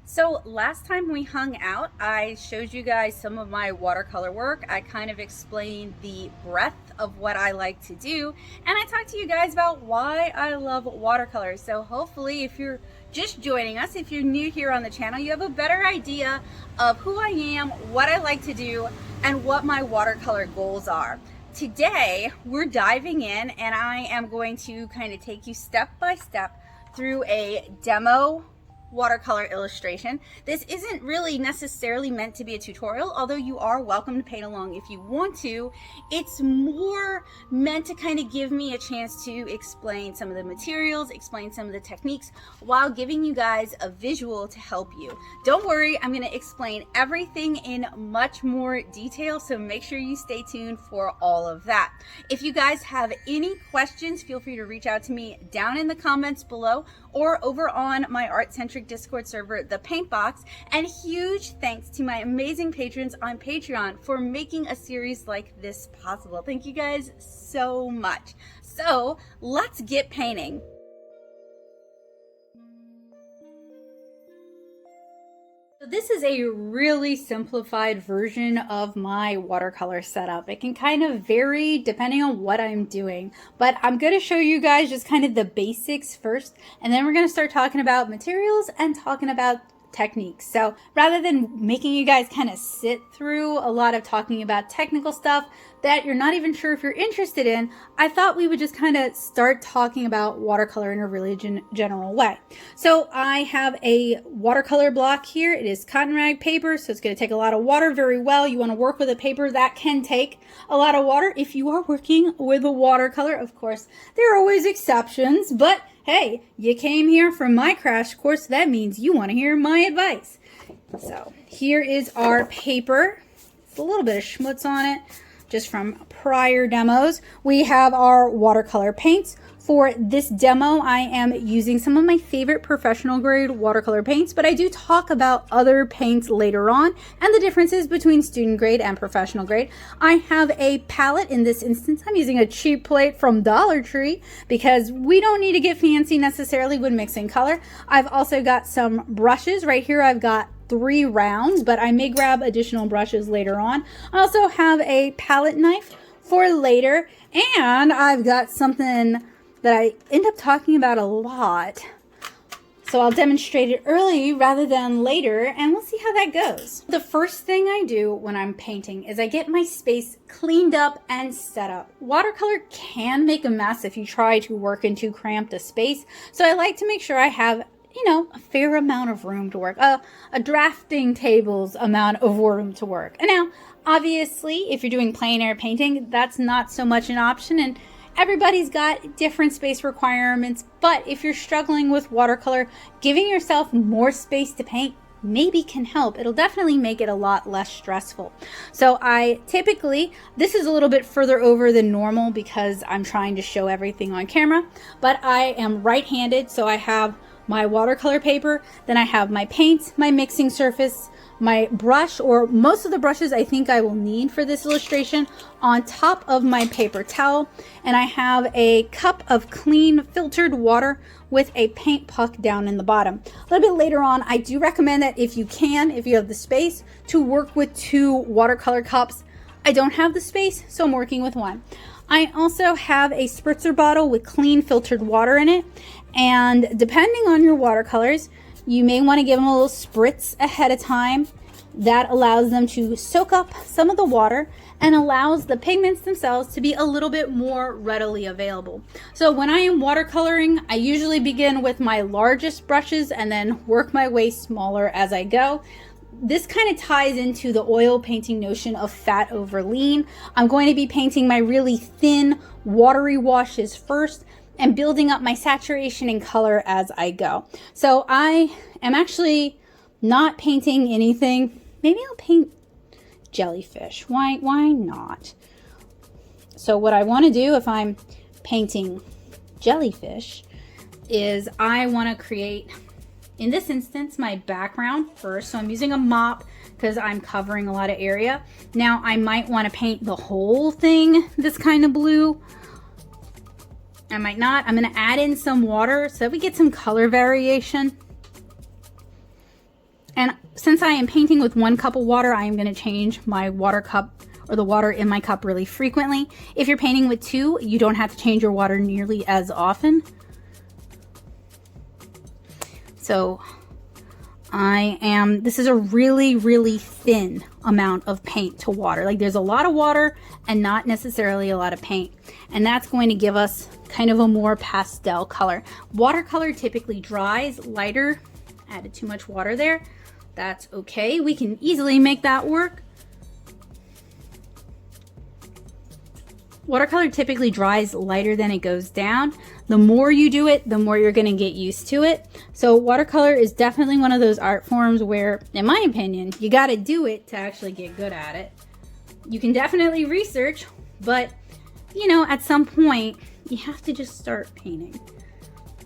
So last time we hung out, I showed you guys some of my watercolor work. I kind of explained the breadth of what I like to do, and I talked to you guys about why I love watercolors. So hopefully if you're just joining us, if you're new here on the channel, you have a better idea of who I am, what I like to do, and what my watercolor goals are. Today, we're diving in and I am going to kind of take you step by step through a demo watercolor illustration. This isn't really necessarily meant to be a tutorial, although you are welcome to paint along if you want to. It's more meant to kind of give me a chance to explain some of the materials, explain some of the techniques, while giving you guys a visual to help you. Don't worry, I'm going to explain everything in much more detail, so make sure you stay tuned for all of that. If you guys have any questions, feel free to reach out to me down in the comments below or over on my art-centric Discord server, The Paint Box. And huge thanks to my amazing patrons on Patreon for making a series like this possible. Thank you guys so much. So let's get painting. So this is a really simplified version of my watercolor setup. It can kind of vary depending on what I'm doing, but I'm going to show you guys just kind of the basics first, and then we're going to start talking about materials and talking about techniques. So rather than making you guys kind of sit through a lot of talking about technical stuff that you're not even sure if you're interested in, I thought we would just kind of start talking about watercolor in a really general way. So I have a watercolor block here. It is cotton rag paper, so it's going to take a lot of water very well. You want to work with a paper that can take a lot of water. If you are working with a watercolor, of course, there are always exceptions, but hey, you came here for my crash course. That means you want to hear my advice. So here is our paper. It's a little bit of schmutz on it, just from prior demos. We have our watercolor paints. For this demo, I am using some of my favorite professional grade watercolor paints, but I do talk about other paints later on and the differences between student grade and professional grade. I have a palette. In this instance, I'm using a cheap plate from Dollar Tree because we don't need to get fancy necessarily when mixing color. I've also got some brushes. Right here I've got 3 rounds, but I may grab additional brushes later on. I also have a palette knife for later, and I've got something that I end up talking about a lot, so I'll demonstrate it early rather than later, and we'll see how that goes. The first thing I do when I'm painting is I get my space cleaned up and set up. Watercolor can make a mess if you try to work in too cramped a space, so I like to make sure I have, you know, a fair amount of room to work, a drafting table's amount of room to work. And now, obviously, if you're doing plein air painting, that's not so much an option, and everybody's got different space requirements, but if you're struggling with watercolor, giving yourself more space to paint maybe can help. It'll definitely make it a lot less stressful. So I typically, this is a little bit further over than normal because I'm trying to show everything on camera, but I am right-handed, so I have my watercolor paper, then I have my paints, my mixing surface, my brush, or most of the brushes I think I will need for this illustration, on top of my paper towel, and I have a cup of clean filtered water with a paint puck down in the bottom. A little bit later on, I do recommend that if you can, if you have the space, to work with 2 watercolor cups. I don't have the space, so I'm working with 1. I also have a spritzer bottle with clean filtered water in it, and depending on your watercolors, you may want to give them a little spritz ahead of time. That allows them to soak up some of the water and allows the pigments themselves to be a little bit more readily available. So when I am watercoloring, I usually begin with my largest brushes and then work my way smaller as I go. This kind of ties into the oil painting notion of fat over lean. I'm going to be painting my really thin, watery washes first and building up my saturation and color as I go. So I am actually not painting anything. Maybe I'll paint jellyfish. Why not? So what I want to do if I'm painting jellyfish is I want to create, in this instance, my background first. So I'm using a mop because I'm covering a lot of area. Now I might want to paint the whole thing this kind of blue. I might not. I'm going to add in some water so that we get some color variation. And since I am painting with 1 cup of water, I am going to change my water cup or the water in my cup really frequently. If you're painting with 2, you don't have to change your water nearly as often. So this is a really, really thin amount of paint to water. Like there's a lot of water and not necessarily a lot of paint. And that's going to give us kind of a more pastel color. Watercolor typically dries lighter. Added too much water there. That's okay. We can easily make that work. Watercolor typically dries lighter than it goes down. The more you do it, the more you're going to get used to it. So watercolor is definitely one of those art forms where, in my opinion, you got to do it to actually get good at it. You can definitely research, but you know, at some point you have to just start painting.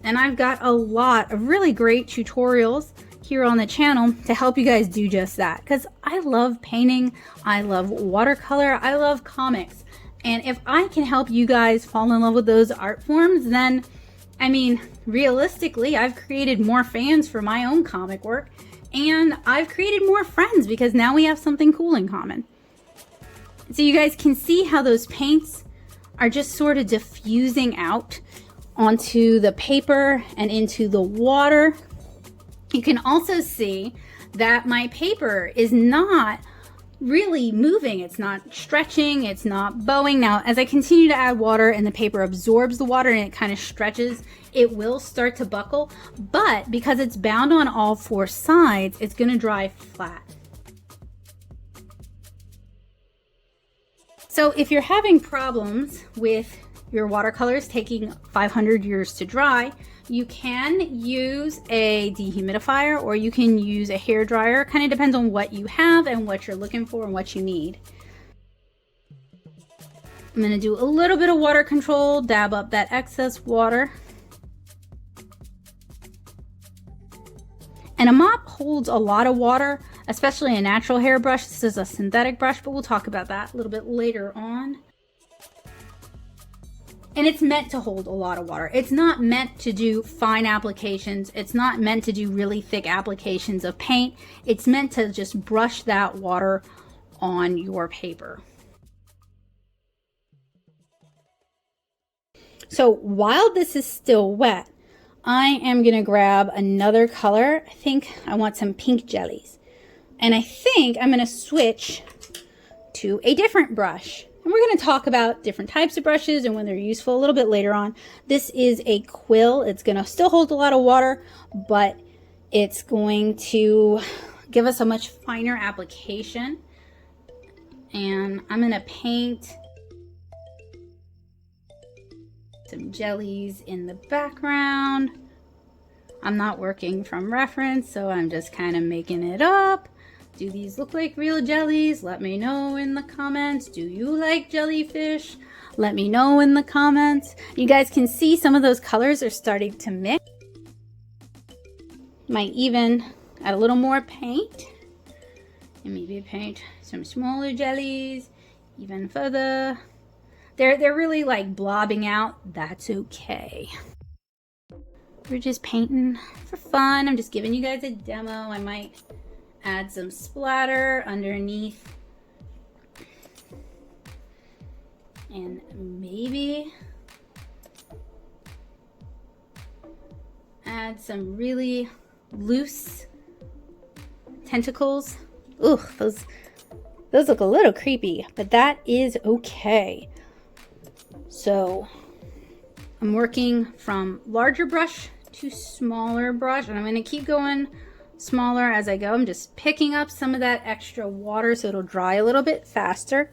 And I've got a lot of really great tutorials here on the channel to help you guys do just that, because I love painting, I love watercolor, I love comics. And if I can help you guys fall in love with those art forms, then, I mean, realistically, I've created more fans for my own comic work, and I've created more friends because now we have something cool in common. So you guys can see how those paints are just sort of diffusing out onto the paper and into the water. You can also see that my paper is not really moving. It's not stretching, it's not bowing. Now, as I continue to add water and the paper absorbs the water and it kind of stretches, it will start to buckle, but because it's bound on all 4 sides, it's going to dry flat. So if you're having problems with your watercolors taking 500 years to dry, you can use a dehumidifier or you can use a hair dryer. Kind of depends on what you have and what you're looking for and what you need. I'm going to do a little bit of water control, dab up that excess water. And a mop holds a lot of water, especially a natural hairbrush. This is a synthetic brush, but we'll talk about that a little bit later on. And it's meant to hold a lot of water. It's not meant to do fine applications. It's not meant to do really thick applications of paint. It's meant to just brush that water on your paper. So while this is still wet, I am gonna grab another color. I think I want some pink jellies. And I think I'm gonna switch to a different brush. And we're going to talk about different types of brushes and when they're useful a little bit later on. This is a Quill. It's going to still hold a lot of water, but it's going to give us a much finer application. And I'm going to paint some jellies in the background. I'm not working from reference, so I'm just kind of making it up. Do these look like real jellies? Let me know in the comments. Do you like jellyfish? Let me know in the comments. You guys can see some of those colors are starting to mix. Might even add a little more paint. And maybe paint some smaller jellies even further. They're really like blobbing out. That's okay. We're just painting for fun. I'm just giving you guys a demo. I might add some splatter underneath and maybe add some really loose tentacles. Ugh, those look a little creepy, but that is okay. So I'm working from larger brush to smaller brush, and I'm going to keep going smaller as I go. I'm just picking up some of that extra water so it'll dry a little bit faster.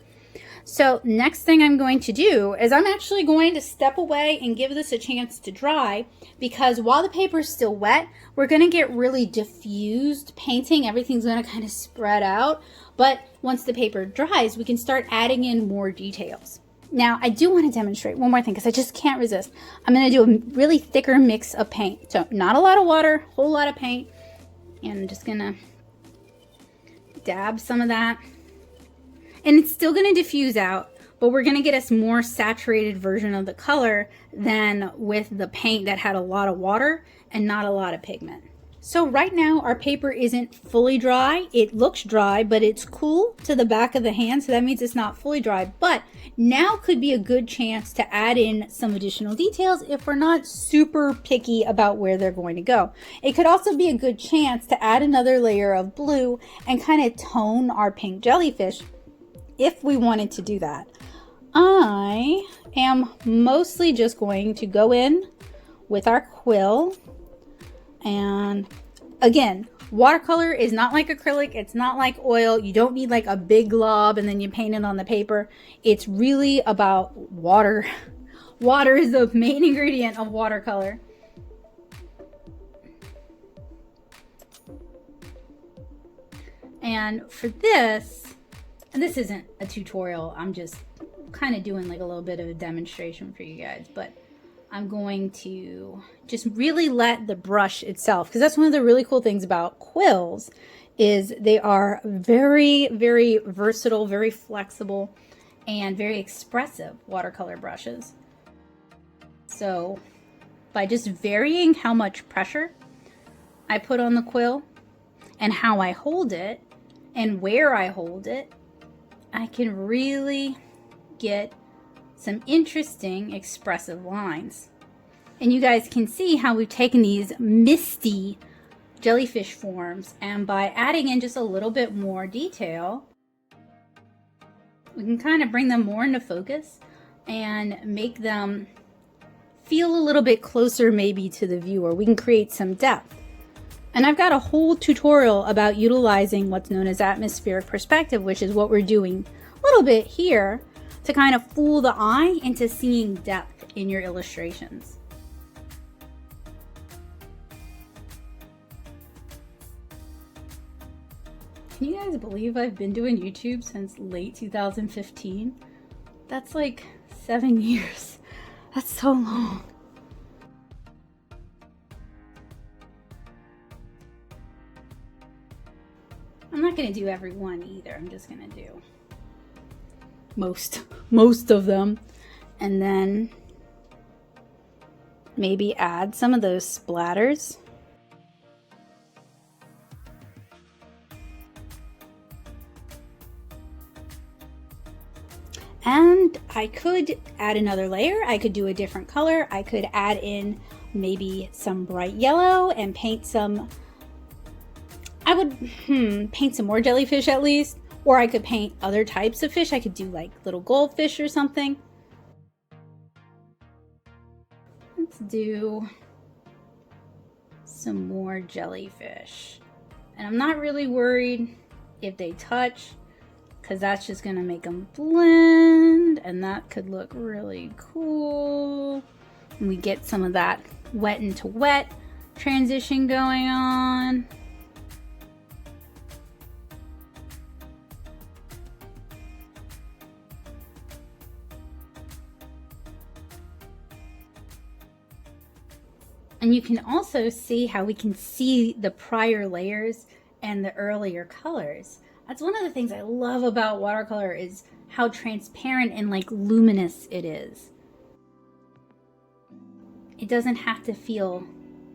So next thing I'm going to do is I'm actually going to step away and give this a chance to dry, because while the paper is still wet, we're going to get really diffused painting. Everything's going to kind of spread out, but once the paper dries, we can start adding in more details. Now, I do want to demonstrate one more thing because I just can't resist. I'm going to do a really thicker mix of paint. So not a lot of water, whole lot of paint. And I'm just gonna dab some of that. And it's still gonna diffuse out, but we're gonna get a more saturated version of the color than with the paint that had a lot of water and not a lot of pigment. So right now our paper isn't fully dry. It looks dry, but it's cool to the back of the hand, so that means it's not fully dry. But now could be a good chance to add in some additional details if we're not super picky about where they're going to go. It could also be a good chance to add another layer of blue and kind of tone our pink jellyfish if we wanted to do that. I am mostly just going to go in with our quill. And again, watercolor is not like acrylic. It's not like oil. You don't need like a big glob and then you paint it on the paper. It's really about water. Water is the main ingredient of watercolor. And for this, and this isn't a tutorial, I'm just kind of doing like a little bit of a demonstration for you guys, but I'm going to just really let the brush itself, because that's one of the really cool things about quills, is they are very, very versatile, very flexible, and very expressive watercolor brushes. So by just varying how much pressure I put on the quill and how I hold it and where I hold it, I can really get some interesting expressive lines. And you guys can see how we've taken these misty jellyfish forms, and by adding in just a little bit more detail, we can kind of bring them more into focus and make them feel a little bit closer maybe to the viewer. We can create some depth. And I've got a whole tutorial about utilizing what's known as atmospheric perspective, which is what we're doing a little bit here to kind of fool the eye into seeing depth in your illustrations. Can you guys believe I've been doing YouTube since late 2015? That's like 7 years. That's so long. I'm not gonna do every one either. I'm just gonna do most of them, and then maybe add some of those splatters. And I could add another layer. I could do a different color. I could add in maybe some bright yellow and paint some, I would paint some more jellyfish at least. Or I could paint other types of fish. I could do like little goldfish or something. Let's do some more jellyfish. And I'm not really worried if they touch, because that's just gonna make them blend, and that could look really cool. And we get some of that wet into wet transition going on. And you can also see how we can see the prior layers and the earlier colors. That's one of the things I love about watercolor, is how transparent and like luminous it is. It doesn't have to feel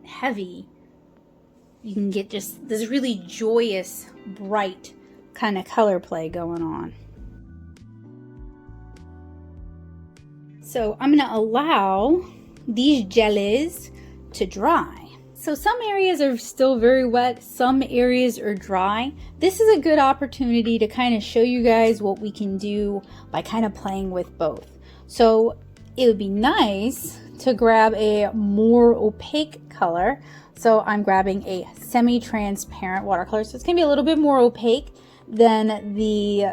heavy. You can get just this really joyous, bright kind of color play going on. So I'm gonna allow these jellies to dry. So some areas are still very wet, some areas are dry. This is a good opportunity to kind of show you guys what we can do by kind of playing with both. So it would be nice to grab a more opaque color. So I'm grabbing a semi-transparent watercolor. So it's gonna be a little bit more opaque than the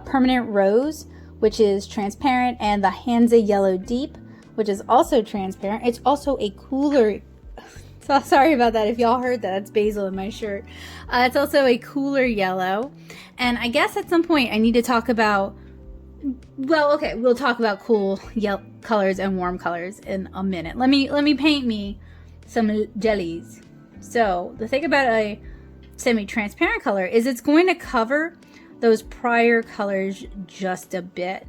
Permanent Rose, which is transparent, and the Hansa Yellow Deep, which is also transparent. It's also a cooler, so sorry about that if y'all heard that, that's basil in my shirt. It's also a cooler yellow. And I guess at some point I need to talk about, well, okay, we'll talk about cool colors and warm colors in a minute. Let me paint me some jellies. So the thing about a semi-transparent color is it's going to cover those prior colors just a bit.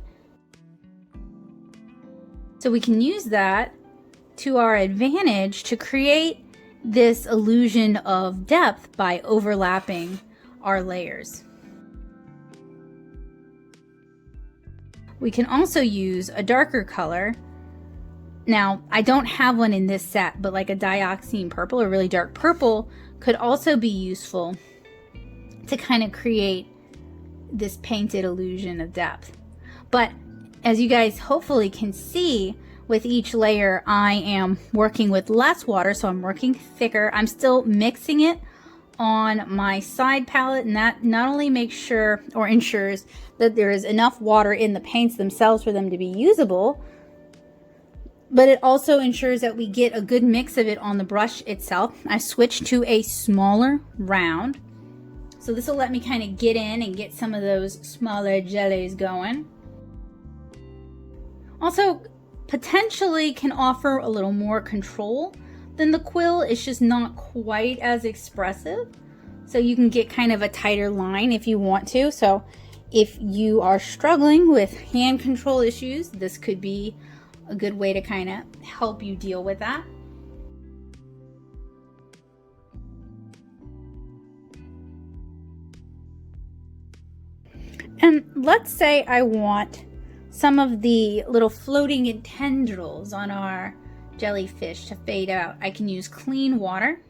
So we can use that to our advantage to create this illusion of depth by overlapping our layers. We can also use a darker color. Now, I don't have one in this set, but like a dioxazine purple or really dark purple could also be useful to kind of create this painted illusion of depth. But as you guys hopefully can see, with each layer I am working with less water, so I'm working thicker. I'm still mixing it on my side palette, and that not only makes sure or ensures that there is enough water in the paints themselves for them to be usable, but it also ensures that we get a good mix of it on the brush itself. I switched to a smaller round, so this will let me kind of get in and get some of those smaller jellies going. Also, potentially can offer a little more control than the quill. It's just not quite as expressive, so you can get kind of a tighter line if you want to. So if you are struggling with hand control issues, this could be a good way to kind of help you deal with that. And let's say I want some of the little floating tendrils on our jellyfish to fade out. I can use clean water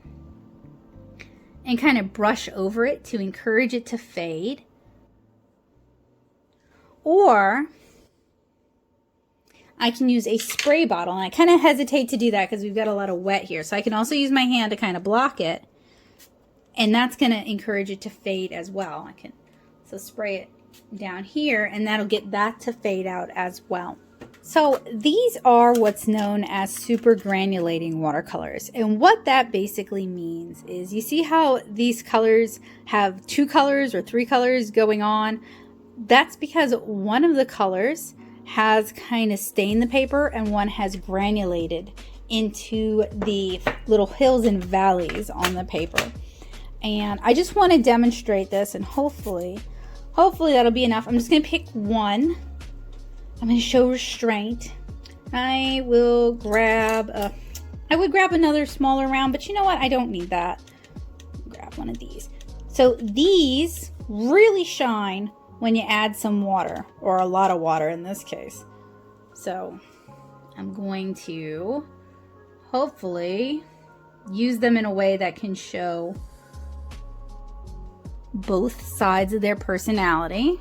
and kind of brush over it to encourage it to fade. Or I can use a spray bottle, and I kind of hesitate to do that because we've got a lot of wet here. So I can also use my hand to kind of block it, and that's going to encourage it to fade as well. I can spray it down here, and that'll get that to fade out as well. So these are what's known as supergranulating watercolors, and what that basically means is, you see how these colors have 2 colors or 3 colors going on? That's because one of the colors has kind of stained the paper and one has granulated into the little hills and valleys on the paper. And I just want to demonstrate this, and hopefully that'll be enough. I'm just going to pick one. I'm going to show restraint. I will grab I would grab another smaller round, but you know what? I don't need that. Grab one of these. So these really shine when you add some water, or a lot of water in this case. So I'm going to hopefully use them in a way that can show both sides of their personality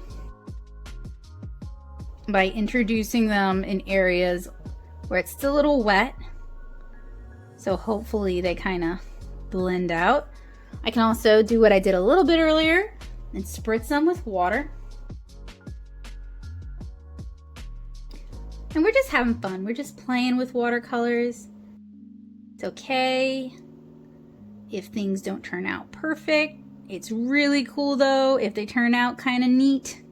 by introducing them in areas where it's still a little wet. So hopefully they kind of blend out. I can also do what I did a little bit earlier and spritz them with water. And we're just having fun. We're just playing with watercolors. It's okay if things don't turn out perfect. It's really cool though if they turn out kind of neat.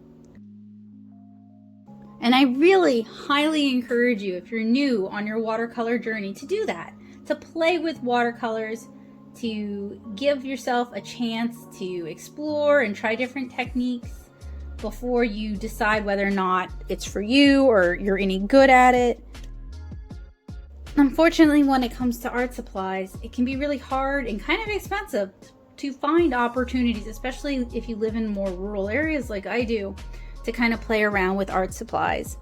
And I really highly encourage you, if you're new on your watercolor journey, to do that. To play with watercolors, to give yourself a chance to explore and try different techniques before you decide whether or not it's for you or you're any good at it. Unfortunately, when it comes to art supplies, it can be really hard and kind of expensive to find opportunities, especially if you live in more rural areas like I do, to kind of play around with art supplies.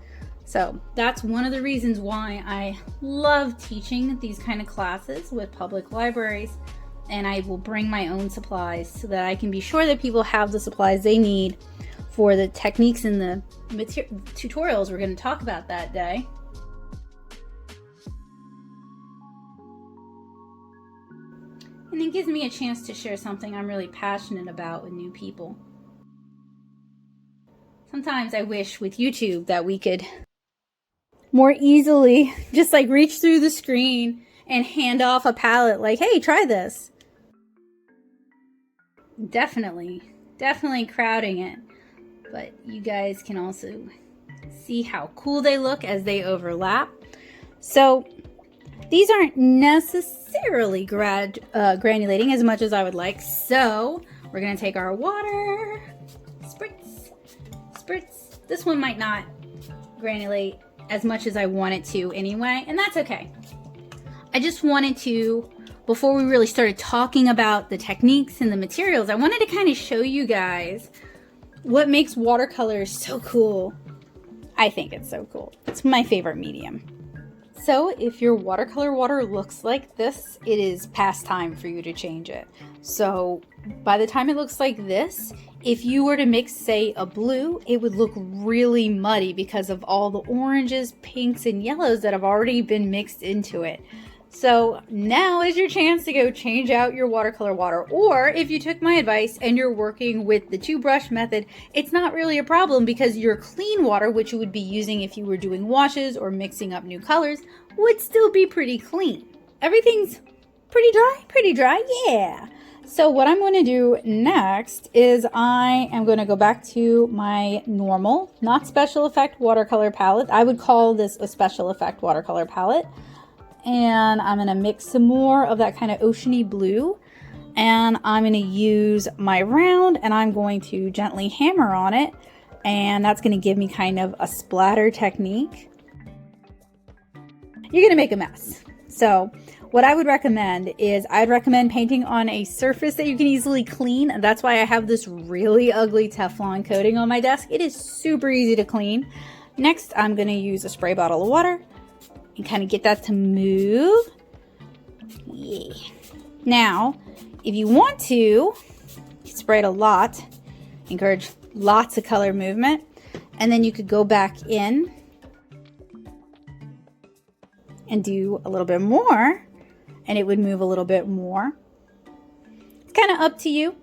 So that's one of the reasons why I love teaching these kind of classes with public libraries, and I will bring my own supplies so that I can be sure that people have the supplies they need for the techniques and the tutorials we're going to talk about that day. And it gives me a chance to share something I'm really passionate about with new people. Sometimes I wish with YouTube that we could more easily just like reach through the screen and hand off a palette like, hey, try this. Definitely crowding it. But you guys can also see how cool they look as they overlap. So these aren't necessarily granulating as much as I would like. So we're going to take our water, spritz. This one might not granulate as much as I want it to anyway, and that's okay. I just wanted to before we really started talking about the techniques and the materials, I wanted to kind of show you guys what makes watercolors so cool. I think it's so cool. It's my favorite medium. So if your watercolor water looks like this, it is past time for you to change it. So by the time it looks like this, if you were to mix, say, a blue, it would look really muddy because of all the oranges, pinks, and yellows that have already been mixed into it. So now is your chance to go change out your watercolor water. Or if you took my advice and you're working with the 2-brush method, it's not really a problem because your clean water, which you would be using if you were doing washes or mixing up new colors, would still be pretty clean. Everything's pretty dry, yeah. So what I'm going to do next is I am going to go back to my normal, not special effect watercolor palette. I would call this a special effect watercolor palette. And I'm going to mix some more of that kind of oceany blue. And I'm going to use my round and I'm going to gently hammer on it. And that's going to give me kind of a splatter technique. You're going to make a mess. So what I would recommend is I'd recommend painting on a surface that you can easily clean. And that's why I have this really ugly Teflon coating on my desk. It is super easy to clean. Next, I'm going to use a spray bottle of water and kind of get that to move. Yeah. Now, if you want to, spray it a lot. Encourage lots of color movement. And then you could go back in and do a little bit more. And it would move a little bit more. It's kind of up to you.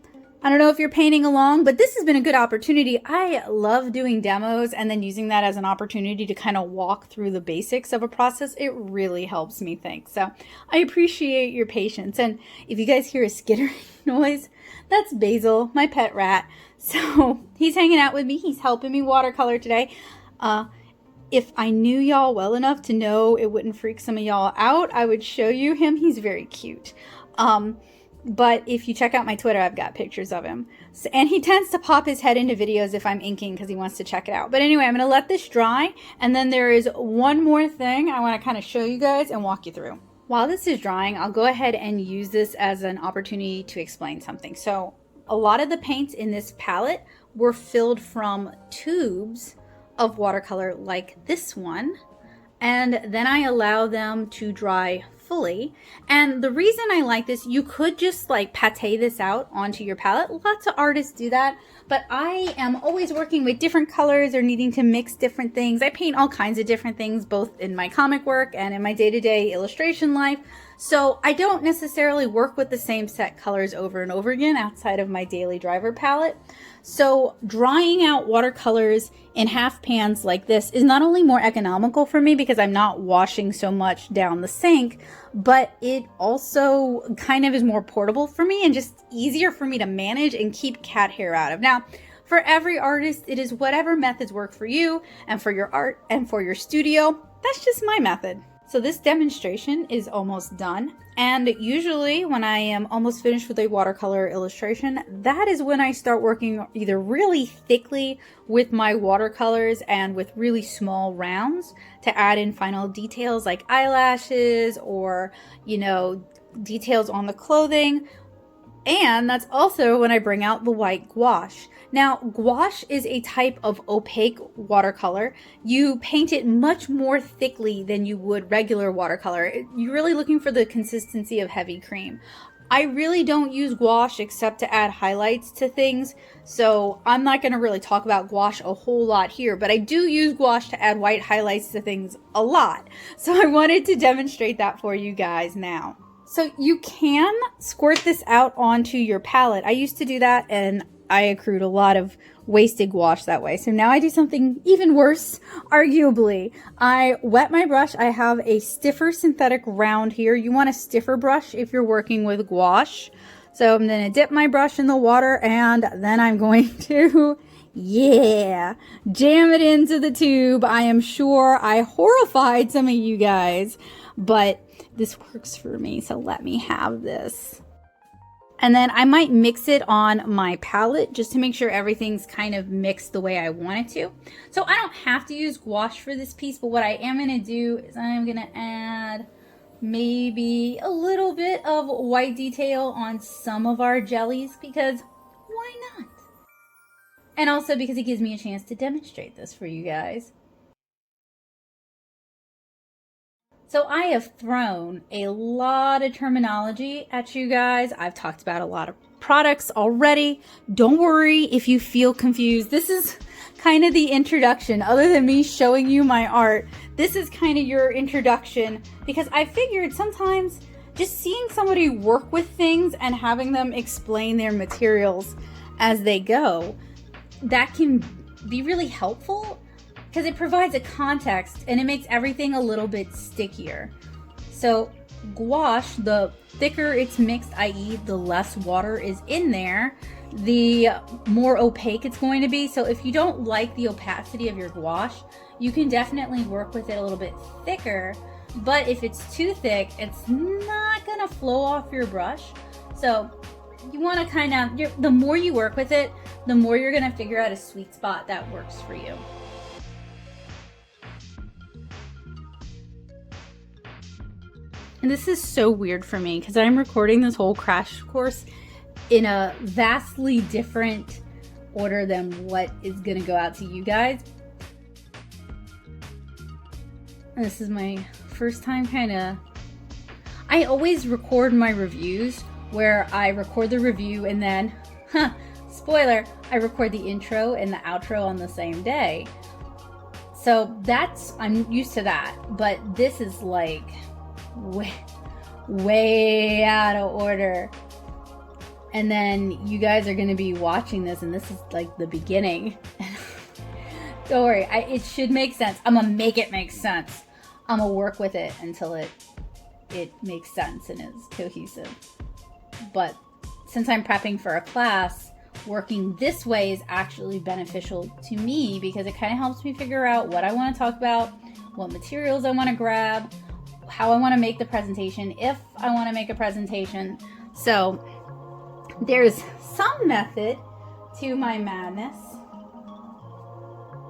I don't know if you're painting along, but this has been a good opportunity. I love doing demos and then using that as an opportunity to kind of walk through the basics of a process. It really helps me think. So I appreciate your patience. And if you guys hear a skittering noise, that's Basil, my pet rat. So he's hanging out with me. He's helping me watercolor today. If I knew y'all well enough to know it wouldn't freak some of y'all out, I would show you him. He's very cute. But if you check out my Twitter, I've got pictures of him. So, and he tends to pop his head into videos if I'm inking because he wants to check it out. But anyway, I'm going to let this dry. And then there is one more thing I want to kind of show you guys and walk you through. While this is drying, I'll go ahead and use this as an opportunity to explain something. So a lot of the paints in this palette were filled from tubes of watercolor like this one. And then I allow them to dry fully. And the reason I like this, you could just like pate this out onto your palette. Lots of artists do that, but I am always working with different colors or needing to mix different things. I paint all kinds of different things, both in my comic work and in my day-to-day illustration life. So I don't necessarily work with the same set colors over and over again outside of my daily driver palette. So drying out watercolors in half pans like this is not only more economical for me because I'm not washing so much down the sink, but it also kind of is more portable for me and just easier for me to manage and keep cat hair out of. Now, for every artist, it is whatever methods work for you and for your art and for your studio. That's just my method. So this demonstration is almost done. And usually when I am almost finished with a watercolor illustration, that is when I start working either really thickly with my watercolors and with really small rounds to add in final details like eyelashes or, you know, details on the clothing. And that's also when I bring out the white gouache. Now, gouache is a type of opaque watercolor. You paint it much more thickly than you would regular watercolor. You're really looking for the consistency of heavy cream. I really don't use gouache except to add highlights to things, so I'm not going to really talk about gouache a whole lot here, but I do use gouache to add white highlights to things a lot. So I wanted to demonstrate that for you guys now. So you can squirt this out onto your palette. I used to do that and I accrued a lot of wasted gouache that way. So now I do something even worse, arguably. I wet my brush. I have a stiffer synthetic round here. You want a stiffer brush if you're working with gouache. So I'm going to dip my brush in the water and then I'm going to, jam it into the tube. I am sure I horrified some of you guys, but this works for me. So let me have this. And then I might mix it on my palette just to make sure everything's kind of mixed the way I want it to. So I don't have to use gouache for this piece, but what I am going to do is I'm going to add maybe a little bit of white detail on some of our jellies, because why not? And also because it gives me a chance to demonstrate this for you guys. So I have thrown a lot of terminology at you guys. I've talked about a lot of products already. Don't worry if you feel confused. This is kind of the introduction. Other than me showing you my art, this is kind of your introduction, because I figured sometimes just seeing somebody work with things and having them explain their materials as they go, that can be really helpful, because it provides a context and it makes everything a little bit stickier. So gouache, the thicker it's mixed, i.e. the less water is in there, the more opaque it's going to be. So if you don't like the opacity of your gouache, you can definitely work with it a little bit thicker. But if it's too thick, it's not gonna flow off your brush. So you wanna kind of, the more you work with it, the more you're gonna figure out a sweet spot that works for you. And this is so weird for me because I'm recording this whole crash course in a vastly different order than what is going to go out to you guys. And this is my first time I always record my reviews where I record the review and then, spoiler, I record the intro and the outro on the same day. So I'm used to that, but this is like way out of order. And then you guys are going to be watching this and this is like the beginning. Don't worry, it should make sense. I'm gonna make it make sense. I'm gonna work with it until it makes sense and is cohesive. But since I'm prepping for a class, working this way is actually beneficial to me because it kind of helps me figure out what I want to talk about, what materials I want to grab, how I want to make the presentation, if I want to make a presentation. So there's some method to my madness.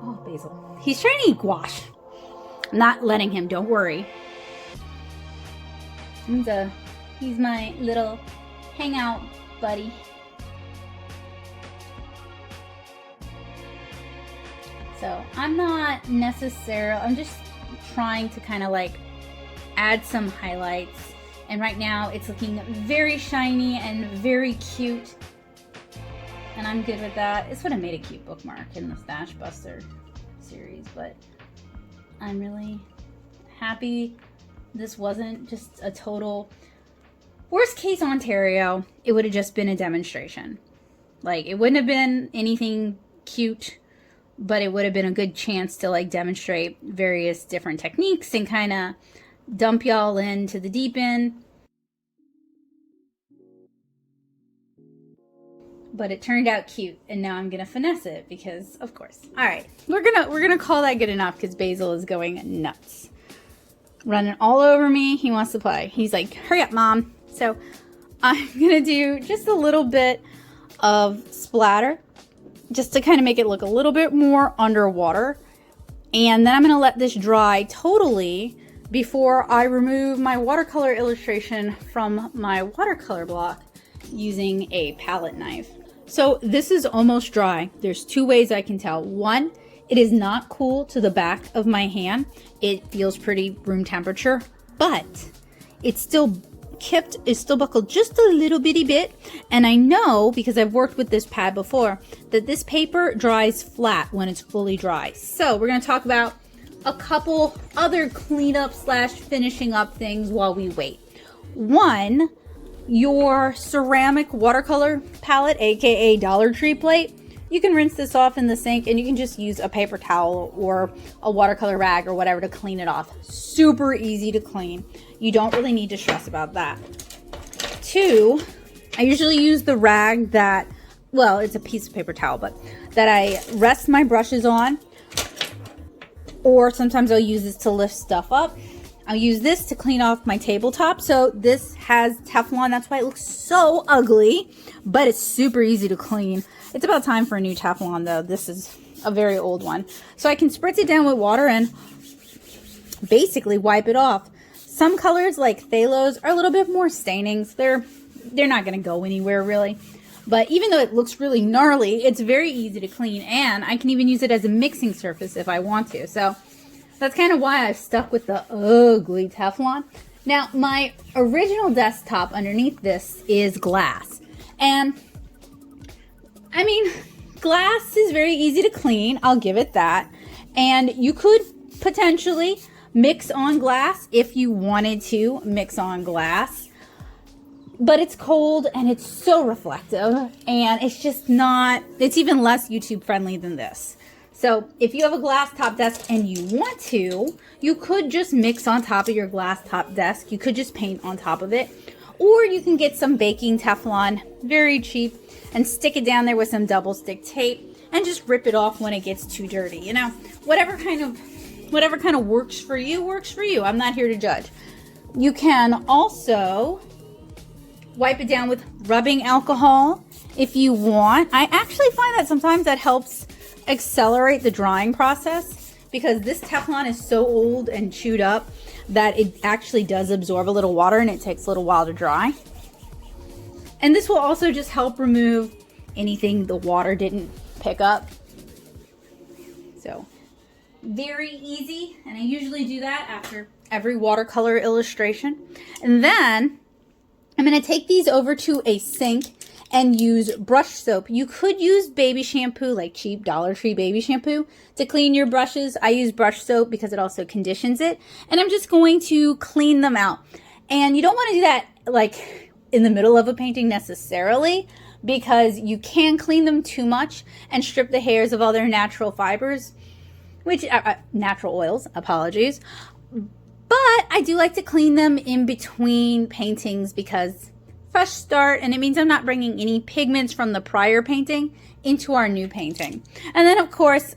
Oh, Basil. He's trying to eat gouache. I'm not letting him, don't worry. He's my little hangout buddy. So I'm not necessarily, I'm just trying to kind of like add some highlights. And right now it's looking very shiny and very cute. And I'm good with that. This would have made a cute bookmark in the Stash Buster series, but I'm really happy this wasn't just a total worst case Ontario. It would have just been a demonstration. Like, it wouldn't have been anything cute, but it would have been a good chance to like demonstrate various different techniques and kind of dump y'all into the deep end. But it turned out cute, and now I'm gonna finesse it because, of course. All right, we're gonna call that good enough because Basil is going nuts, running all over me. He wants to play. He's like, "Hurry up, Mom!" So I'm gonna do just a little bit of splatter, just to kind of make it look a little bit more underwater, and then I'm gonna let this dry totally before I remove my watercolor illustration from my watercolor block using a palette knife. So this is almost dry. There's two ways I can tell. One, it is not cool to the back of my hand. It feels pretty room temperature, but it's still kipped, it's still buckled just a little bitty bit. And I know, because I've worked with this pad before, that this paper dries flat when it's fully dry. So we're gonna talk about a couple other cleanup slash finishing up things while we wait. One, your ceramic watercolor palette, aka Dollar Tree plate, you can rinse this off in the sink and you can just use a paper towel or a watercolor rag or whatever to clean it off. Super easy to clean. You don't really need to stress about that. Two, I usually use the rag that, well, it's a piece of paper towel, but that I rest my brushes on, or sometimes I'll use this to lift stuff up. I'll use this to clean off my tabletop. So this has Teflon. That's why it looks so ugly, but it's super easy to clean. It's about time for a new Teflon though. This is a very old one. So I can spritz it down with water and basically wipe it off. Some colors like phthalos are a little bit more staining, so they're not going to go anywhere really. But even though it looks really gnarly, it's very easy to clean, and I can even use it as a mixing surface if I want to. So that's kind of why I've stuck with the ugly Teflon. Now, my original desktop underneath this is glass. And, I mean, glass is very easy to clean, I'll give it that. And you could potentially mix on glass if you wanted to mix on glass. But it's cold and it's so reflective, and it's just not, it's even less YouTube friendly than this. So if you have a glass top desk and you want to, you could just mix on top of your glass top desk. You could just paint on top of it, or you can get some baking Teflon, very cheap, and stick it down there with some double stick tape and just rip it off when it gets too dirty. You know, whatever kind of works for you, works for you. I'm not here to judge. You can also wipe it down with rubbing alcohol if you want. I actually find that sometimes that helps accelerate the drying process, because this Teflon is so old and chewed up that it actually does absorb a little water and it takes a little while to dry. And this will also just help remove anything the water didn't pick up. So very easy, and I usually do that after every watercolor illustration. And then I'm going to take these over to a sink and use brush soap. You could use baby shampoo, like cheap Dollar Tree baby shampoo, to clean your brushes. I use brush soap because it also conditions it. And I'm just going to clean them out. And you don't want to do that like in the middle of a painting necessarily, because you can clean them too much and strip the hairs of all their natural fibers, which natural oils, apologies. But I do like to clean them in between paintings because fresh start, and it means I'm not bringing any pigments from the prior painting into our new painting. And then of course,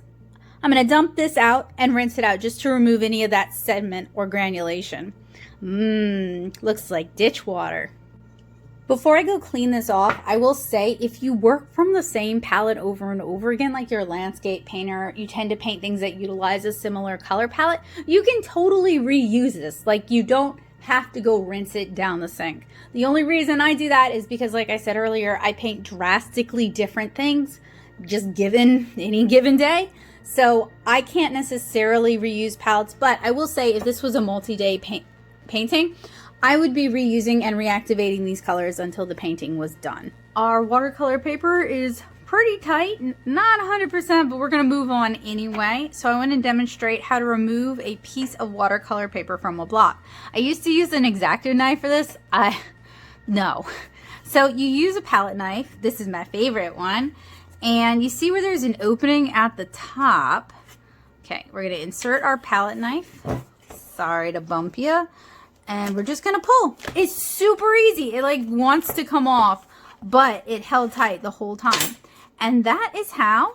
I'm going to dump this out and rinse it out just to remove any of that sediment or granulation. Looks like ditch water. Before I go clean this off, I will say if you work from the same palette over and over again, like you're a landscape painter, you tend to paint things that utilize a similar color palette, you can totally reuse this. Like, you don't have to go rinse it down the sink. The only reason I do that is because, like I said earlier, I paint drastically different things just given any given day. So I can't necessarily reuse palettes, but I will say if this was a multi-day painting, I would be reusing and reactivating these colors until the painting was done. Our watercolor paper is pretty tight, not 100%, but we're gonna move on anyway. So I want to demonstrate how to remove a piece of watercolor paper from a block. I used to use an X-Acto knife for this. No. So you use a palette knife. This is my favorite one. And you see where there's an opening at the top. Okay, we're gonna insert our palette knife. Sorry to bump you. And we're just gonna pull. It's super easy. It like wants to come off, but it held tight the whole time. And that is how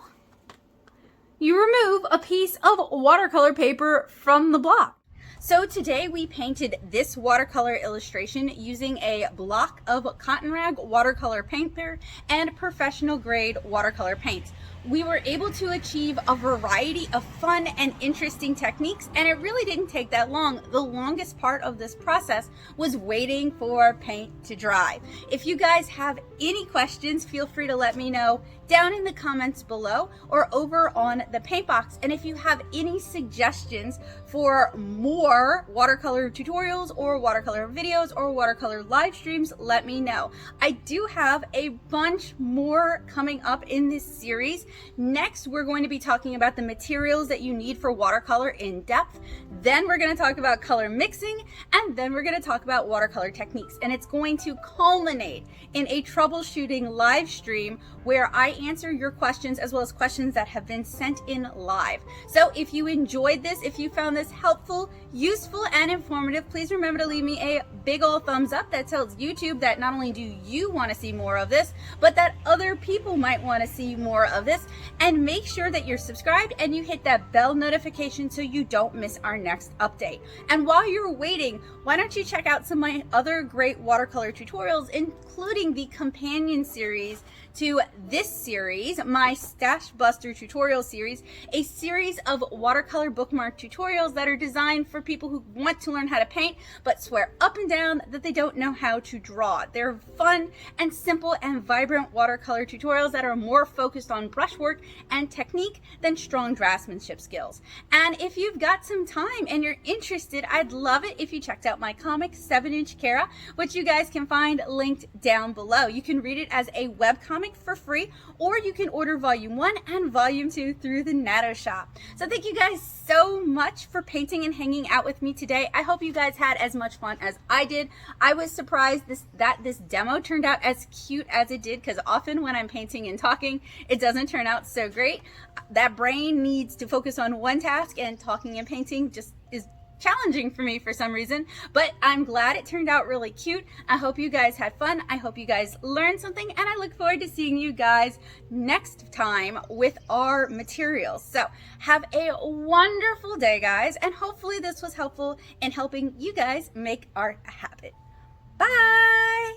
you remove a piece of watercolor paper from the block. So today we painted this watercolor illustration using a block of cotton rag watercolor painter and professional grade watercolor paint. We were able to achieve a variety of fun and interesting techniques, and it really didn't take that long. The longest part of this process was waiting for paint to dry. If you guys have any questions, feel free to let me know down in the comments below or over on the paint box. And if you have any suggestions for more watercolor tutorials or watercolor videos or watercolor live streams, let me know. I do have a bunch more coming up in this series. Next, we're going to be talking about the materials that you need for watercolor in depth. Then we're going to talk about color mixing, and then we're going to talk about watercolor techniques. And it's going to culminate in a troubleshooting live stream where I answer your questions as well as questions that have been sent in live. So if you enjoyed this, if you found this helpful, useful, and informative, please remember to leave me a big ol' thumbs up. That tells YouTube that not only do you want to see more of this, but that other people might want to see more of this. And make sure that you're subscribed and you hit that bell notification so you don't miss our next update. And while you're waiting, why don't you check out some of my other great watercolor tutorials, including the companion series to this series, my Stash Buster tutorial series, a series of watercolor bookmark tutorials that are designed for people who want to learn how to paint but swear up and down that they don't know how to draw. They're fun and simple and vibrant watercolor tutorials that are more focused on brushwork and technique than strong draftsmanship skills. And if you've got some time and you're interested, I'd love it if you checked out my comic 7-inch Kara, which you guys can find linked down below. You can read it as a webcomic for free, or you can order volume 1 and volume 2 through the Natto shop. So thank you guys so much for painting and hanging out with me today. I hope you guys had as much fun as I did. I was surprised that this demo turned out as cute as it did, because often when I'm painting and talking, it doesn't turn out so great. That brain needs to focus on one task, and talking and painting just is challenging for me for some reason, but I'm glad it turned out really cute. I hope you guys had fun. I hope you guys learned something, and I look forward to seeing you guys next time with our materials. So have a wonderful day, guys, and hopefully this was helpful in helping you guys make art a habit. Bye!